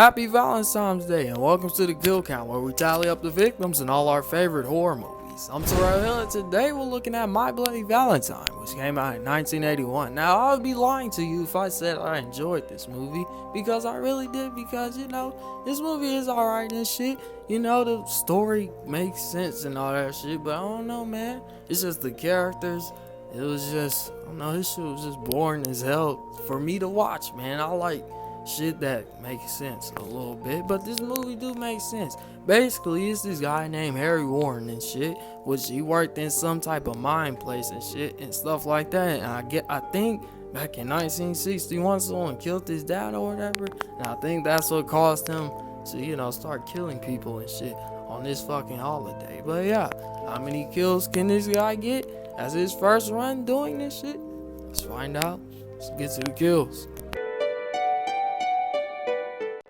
Happy Valentine's Day and welcome to the Kill Count, where we tally up the victims in all our favorite horror movies. I'm Terrell Hill and today we're looking at My Bloody Valentine, which came out in 1981. Now I would be lying to you if I said I enjoyed this movie, because I really did, because this movie is alright and shit. The story makes sense and all that shit, but I don't know, man. It's just the characters. It was just, I don't know, this shit was just boring as hell for me to watch, man. I like shit that makes sense a little bit, but this movie do make sense. Basically, it's this guy named Harry Warden and shit, which he worked in some type of mine place and shit and stuff like that. And I think back in 1961, someone killed his dad or whatever, and I think that's what caused him to, start killing people and shit on this fucking holiday. But yeah, how many kills can this guy get as his first run doing this shit? Let's find out. Let's get to the kills.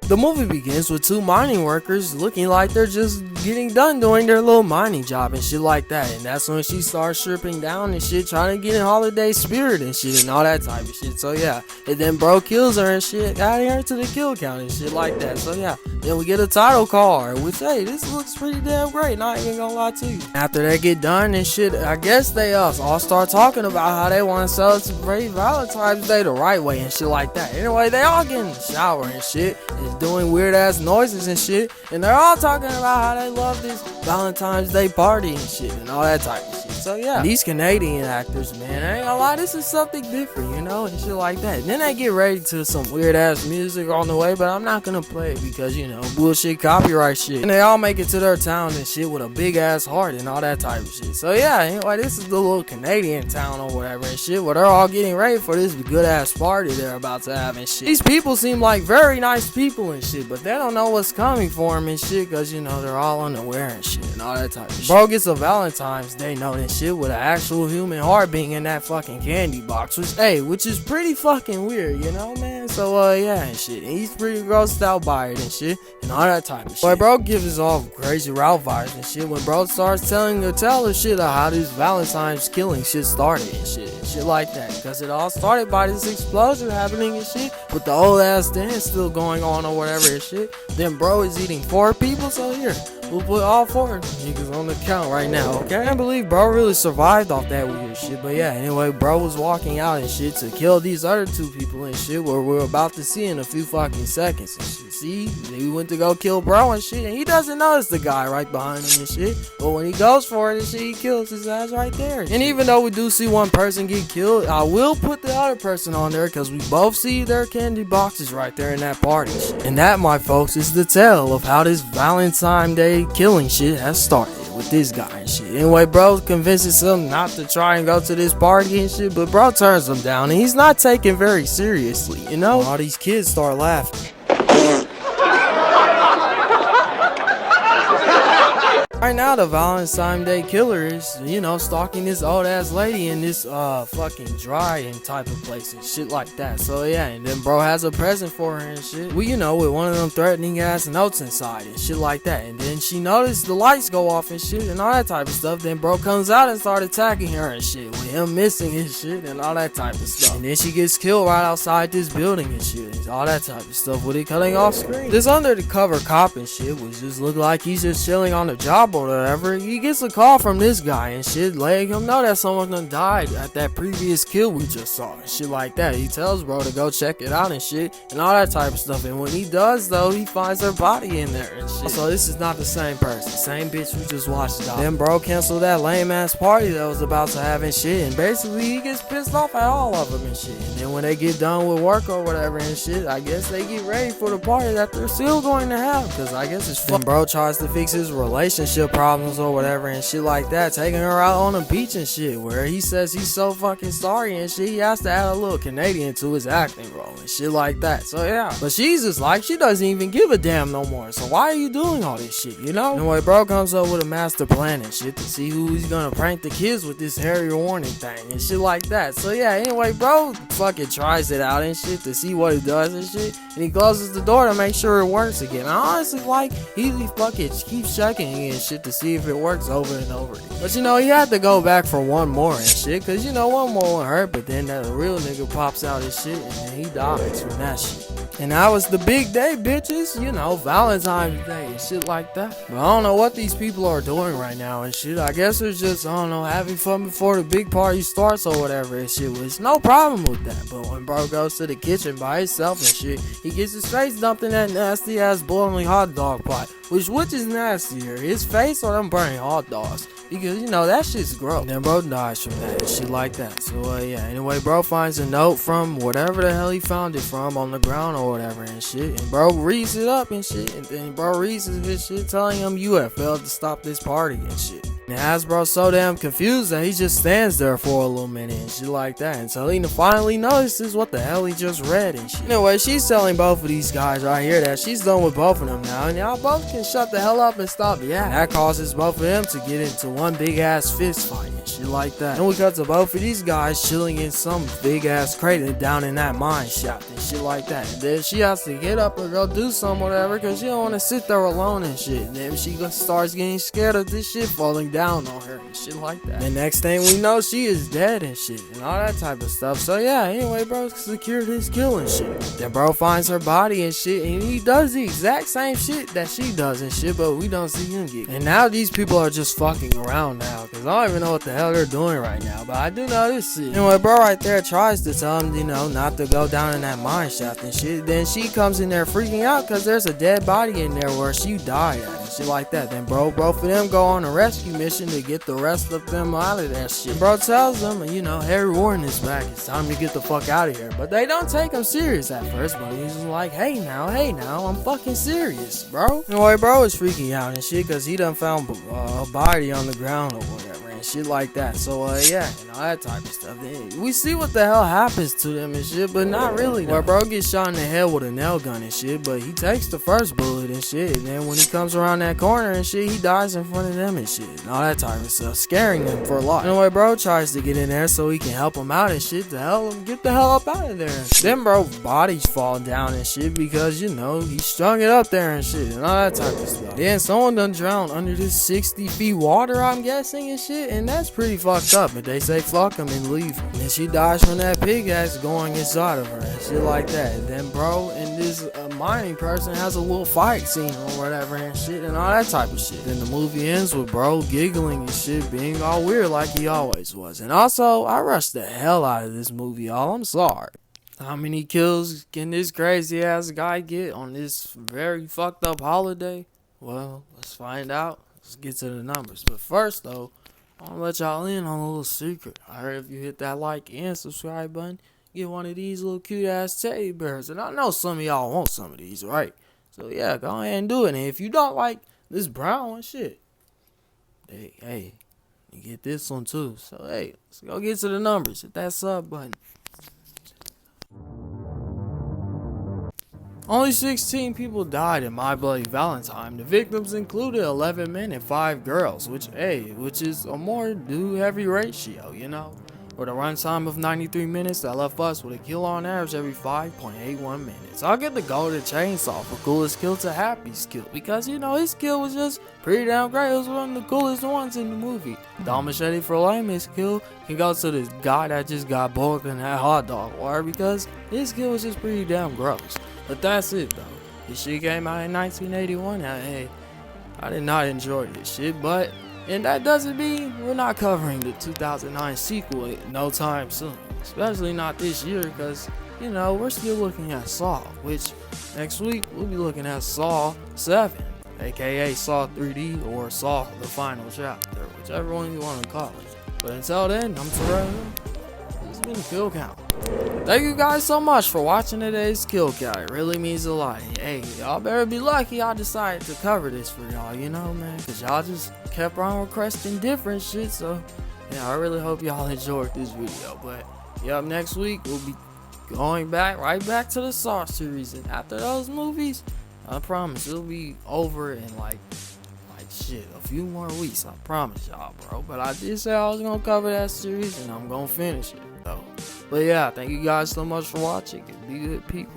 The movie begins with two mining workers looking like they're just getting done doing their little mining job and shit like that, and that's when she starts stripping down and shit, trying to get in holiday spirit and shit and all that type of shit. So yeah, and then bro kills her and shit, adding her to the kill count and shit like that. So yeah, then we get a title card, which, hey, this looks pretty damn great, not even gonna lie to you. After they get done and shit, I guess they all start talking about how they want to celebrate Valentine's Day the right way and shit like that. Anyway, they all get in the shower and shit and doing weird ass noises and shit, and they're all talking about how they love this Valentine's Day party and shit and all that type of shit. So yeah, these Canadian actors, man, I ain't gonna lie, this is something different, and shit like that. And then they get ready to some weird ass music on the way, but I'm not gonna play it because, bullshit copyright shit. And they all make it to their town and shit with a big ass heart and all that type of shit. So yeah, anyway, this is the little Canadian town or whatever and shit, where they're all getting ready for this good ass party they're about to have and shit. These people seem like very nice people and shit, but they don't know what's coming for them and shit, cause they're all unaware and shit and all that type of shit. Bro gets a Valentine's Day note and shit with an actual human heart being in that fucking candy box, which is pretty fucking weird, man. So yeah and shit, and he's pretty grossed out by it and shit and all that type of shit. But bro gives us all crazy route vibes and shit when bro starts telling the shit of how this Valentine's killing shit started and shit like that, because it all started by this explosion happening and shit with the old ass dance still going on or whatever and shit. Then bro is eating 4 people, so here, we'll put all 4 niggas on the count right now, okay? I can't believe bro really survived off that weird shit. But yeah, anyway, bro was walking out and shit to kill these other 2 people and shit, where we're about to see in a few fucking seconds and shit. See, he went to go kill bro and shit, and he doesn't notice the guy right behind him and shit, but when he goes for it and shit, he kills his ass right there and even though we do see one person get killed, I will put the other person on there because we both see their candy boxes right there in that party. And that, my folks, is the tale of how this Valentine's Day killing shit has started with this guy and shit. Anyway, bro convinces him not to try and go to this party and shit, but bro turns him down and he's not taken very seriously, all these kids start laughing. Right now, the Valentine's Day killer is, stalking this old ass lady in this fucking dry-in type of place and shit like that. So yeah, and then bro has a present for her and shit. With one of them threatening ass notes inside and shit like that. And then she noticed the lights go off and shit and all that type of stuff. Then bro comes out and start attacking her and shit, with him missing his shit and all that type of stuff. And then she gets killed right outside this building and shit, and all that type of stuff with it cutting off screen. This undercover cop and shit was just look like he's just chilling on the job or whatever. He gets a call from this guy and shit, letting him know that someone done died at that previous kill we just saw and shit like that. He tells bro to go check it out and shit and all that type of stuff, and when he does though, he finds her body in there and shit. So this is not the same person, same bitch we just watched, dog. Then bro canceled that lame ass party that was about to have and shit, and basically he gets pissed off at all of them and shit. And then when they get done with work or whatever and shit, I guess they get ready for the party that they're still going to have, because I guess it's fun. Then bro tries to fix his relationship problems or whatever and shit like that, taking her out on the beach and shit, where he says he's so fucking sorry and shit, he has to add a little Canadian to his acting role and shit like that. So yeah, but she's just like, she doesn't even give a damn no more, so why are you doing all this shit, Anyway, bro comes up with a master plan and shit to see who he's gonna prank the kids with this Harry Warden thing and shit like that. So yeah, anyway, bro fucking tries it out and shit to see what it does and shit, and he closes the door to make sure it works again. I honestly like, he fucking keeps checking and shit shit to see if it works over and over again. But you know, he had to go back for one more and shit, cause you know one more won't hurt, but then that real nigga pops out his shit and then he dies from that shit. And that was the big day, bitches, you know, Valentine's Day and shit like that. But I don't know what these people are doing right now and shit. I guess they're just, I don't know, having fun before the big party starts or whatever and shit. Which no problem with that. But when bro goes to the kitchen by himself and shit, he gets his face dumped in that nasty ass boiling hot dog pot. Which is nastier, his face or them burning hot dogs? Because you know that shit's gross. And then bro dies from that and shit like that. So yeah, anyway, bro finds a note from whatever the hell he found it from on the ground or whatever and shit. And bro reads it up and shit. And then bro reads his shit telling him you have failed to stop this party and shit. And it has bro so damn confused that he just stands there for a little minute and shit like that until he finally notices what the hell he just read and shit. Anyway, she's telling both of these guys right here that she's done with both of them now, and y'all both can shut the hell up and stop. Yeah, that causes both of them to get into one big ass fist fight and shit like that. And we cut to both of these guys chilling in some big ass crater down in that mine shaft and shit like that. And then she has to get up and go do some whatever because she don't want to sit there alone and shit. And then she starts getting scared of this shit falling down on her and shit like that. The next thing we know, she is dead and shit and all that type of stuff. So yeah, anyway, bro secured his kill and shit. Then bro finds her body and shit, and he does the exact same shit that she does and shit, but we don't see him get. And now these people are just fucking around now, cause I don't even know what the hell they're doing right now, but I do know this shit. Anyway, bro right there tries to tell him, you know, not to go down in that mine shaft and shit. Then she comes in there freaking out cause there's a dead body in there where she died at and shit like that. Then both of them go on a rescue mission to get the rest of them out of that shit. Bro tells them, you know, Harry Warden is back, it's time to get the fuck out of here. But they don't take him serious at first, but he's like, hey now, I'm fucking serious, bro. Anyway, bro is freaking out and shit cause he done found a body on the ground or whatever and shit like that. So yeah, and all that type of stuff. Then we see what the hell happens to them and shit, but not really. Where bro gets shot in the head with a nail gun and shit, but he takes the first bullet and shit, and then when he comes around that corner and shit, he dies in front of them and shit, and all that type of stuff, scaring them for a lot. Anyway, bro tries to get in there so he can help him out and shit to get the hell up out of there. Then bro bodies fall down and shit because, you know, he strung it up there and shit and all that type of stuff. Then someone done drowned under this 60 feet water, I'm guessing, and shit, and that's pretty fucked up, but they say fuck him and leave him. And she dies from that pig ass going inside of her and shit like that. And then bro and this mining person has a little fight scene or whatever and shit and all that type of shit. Then the movie ends with bro giggling and shit, being all weird like he always was. And also, I rushed the hell out of this movie, y'all. I'm sorry. How many kills can this crazy ass guy get on this very fucked up holiday? Well, let's find out. Let's get to the numbers. But first though, I want to let y'all in on a little secret. I heard if you hit that like and subscribe button, you get one of these little cute ass teddy bears. And I know some of y'all want some of these, right? So yeah, go ahead and do it. And if you don't like this brown one, shit, hey, you get this one too. So hey, let's go get to the numbers. Hit that sub button. Only 16 people died in My Bloody Valentine. The victims included 11 men and 5 girls, which is a more do-heavy ratio, you know. With a runtime of 93 minutes, that left us with a kill on average every 5.81 minutes. I'll get the golden chainsaw for coolest kill to Happy's kill, because, you know, his kill was just pretty damn great. It was one of the coolest ones in the movie. The machete for lamest kill can go to the guy that just got boiled in that hot dog water, because his kill was just pretty damn gross. But that's it though. This shit came out in 1981. Now, hey, I did not enjoy this shit, and that doesn't mean we're not covering the 2009 sequel no time soon. Especially not this year, because, you know, we're still looking at Saw, which next week we'll be looking at Saw 7, aka Saw 3D or Saw the Final Chapter, whichever one you want to call it. But until then, I'm Terrell. This has been the Kill Count. Thank you guys so much for watching today's Kill Count. It really means a lot. Hey, y'all better be lucky I decided to cover this for y'all, you know, man, because y'all just kept on requesting different shit. So yeah, I really hope y'all enjoyed this video. But yeah, next week we'll be going right back to the Saw series, and after those movies, I promise it'll be over in like shit, a few more weeks. I promise y'all, bro. But I did say I was gonna cover that series, and I'm gonna finish it though. But yeah, thank you guys so much for watching, and be good people.